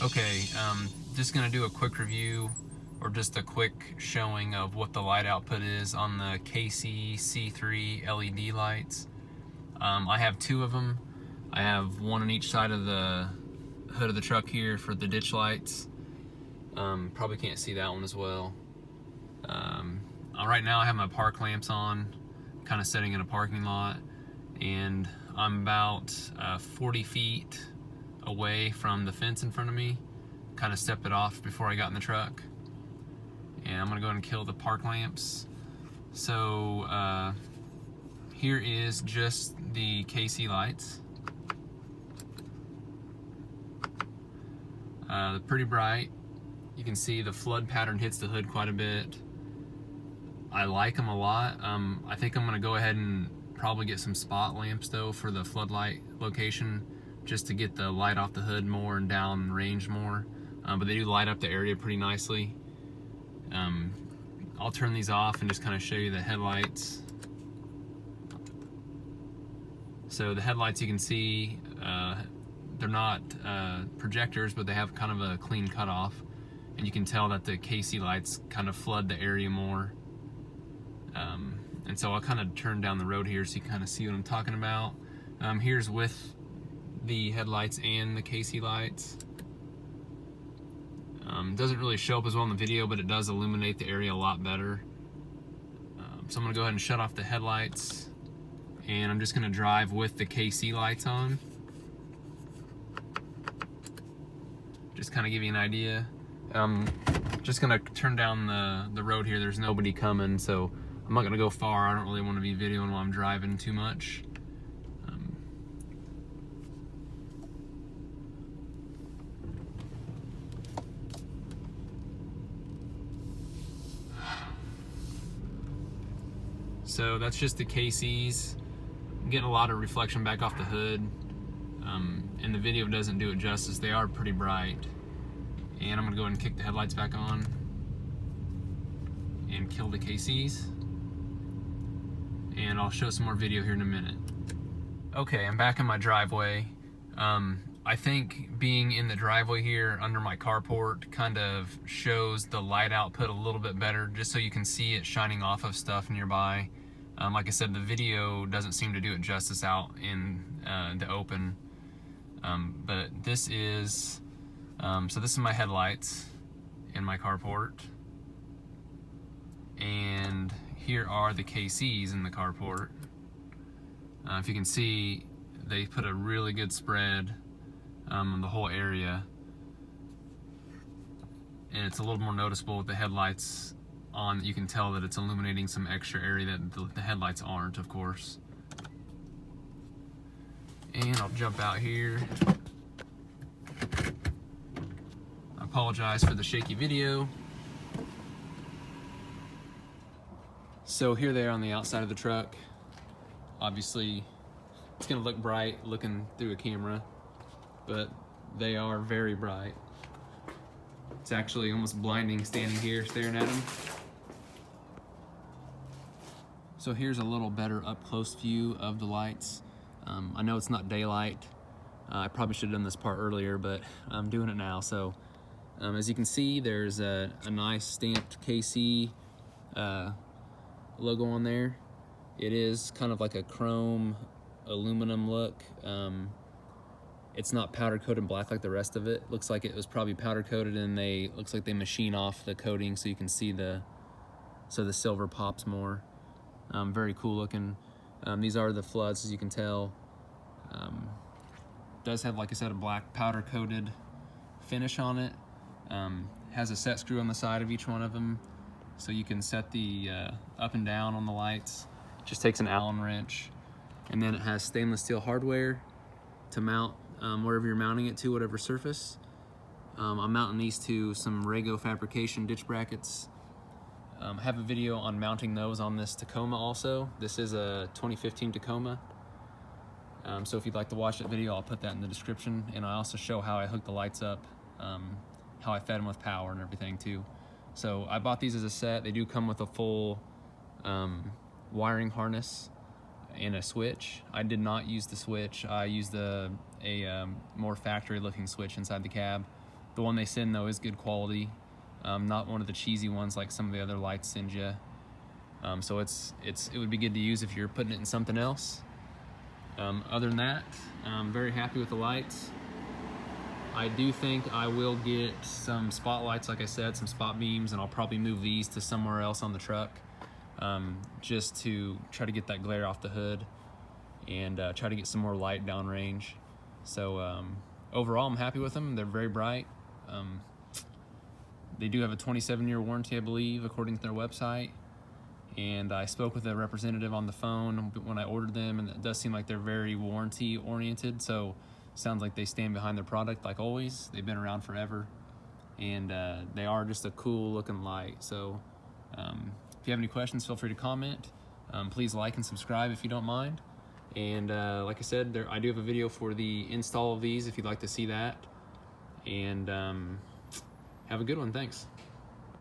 Okay, just gonna do a quick review or just a quick showing of what the light output is on the KC C3 LED lights. I have two of them. I have one on each side of the hood of the truck here for the ditch lights. Probably can't see that one as well. Right now I have my park lamps on, kind of sitting in a parking lot, and I'm about 40 feet away from the fence in front of me. Kind of stepped it off before I got in the truck, and I'm gonna go ahead and kill the park lamps. So here is just the KC lights. They're pretty bright. You can see the flood pattern hits the hood quite a bit. I like them a lot. I think I'm gonna go ahead and probably get some spot lamps though for the floodlight location, just to get the light off the hood more and down range more. But they do light up the area pretty nicely. I'll turn these off and just kind of show you the headlights. So the headlights, you can see they're not projectors, but they have kind of a clean cutoff, and you can tell that the KC lights kind of flood the area more. And so I'll kind of turn down the road here so you kind of see what I'm talking about. Here's with the headlights and the KC lights. Doesn't really show up as well in the video, but it does illuminate the area a lot better. So I'm gonna go ahead and shut off the headlights, and I'm just gonna drive with the KC lights on. Just kind of give you an idea. Just gonna turn down the road here. There's nobody coming, so I'm not gonna go far. I don't really want to be videoing while I'm driving too much. So that's just the KCs. I'm getting a lot of reflection back off the hood, and the video doesn't do it justice. They are pretty bright. And I'm gonna go ahead and kick the headlights back on and kill the KCs. And I'll show some more video here in a minute. Okay, I'm back in my driveway. I think being in the driveway here under my carport kind of shows the light output a little bit better, just so you can see it shining off of stuff nearby. Like I said, the video doesn't seem to do it justice out in the open. But this is, so this is my headlights in my carport. And here are the KCs in the carport. If you can see, they put a really good spread on the whole area. And it's a little more noticeable with the headlights on. You can tell that it's illuminating some extra area that the headlights aren't, of course. And I'll jump out here. I apologize for the shaky video. So here they are on the outside of the truck. Obviously, it's gonna look bright looking through a camera, but they are very bright. It's actually almost blinding standing here staring at them. So here's a little better up close view of the lights. I know it's not daylight. I probably should have done this part earlier, but I'm doing it now. So as you can see, there's a nice stamped KC logo on there. It is kind of like a chrome aluminum look. It's not powder coated black like the rest of it. Looks like it was probably powder coated, and looks like they machine off the coating so you can see the silver pops more. Very cool looking. These are the floods, as you can tell. Does have, like I said, a black powder coated finish on it. Has a set screw on the side of each one of them, so you can set the up and down on the lights. Just takes an Allen wrench. And then it has stainless steel hardware to mount wherever you're mounting it to, whatever surface. I'm mounting these to some Rego fabrication ditch brackets. I have a video on mounting those on this Tacoma also. This is a 2015 Tacoma. So if you'd like to watch that video, I'll put that in the description. And I also show how I hook the lights up, how I fed them with power and everything too. So I bought these as a set. They do come with a full wiring harness and a switch. I did not use the switch. I used a more factory looking switch inside the cab. The one they send though is good quality, not one of the cheesy ones like some of the other lights send you. So it would be good to use if you're putting it in something else. Other than that, I'm very happy with the lights. I do think I will get some spotlights, like I said, some spot beams, and I'll probably move these to somewhere else on the truck, just to try to get that glare off the hood and try to get some more light downrange. So overall, I'm happy with them. They're very bright. They do have a 27-year warranty, I believe, according to their website. And I spoke with a representative on the phone when I ordered them, and it does seem like they're very warranty oriented. So sounds like they stand behind their product like always. They've been around forever, and they are just a cool looking light. So if you have any questions, feel free to comment. Please like and subscribe if you don't mind. And like I said, I do have a video for the install of these if you'd like to see that. And have a good one. Thanks.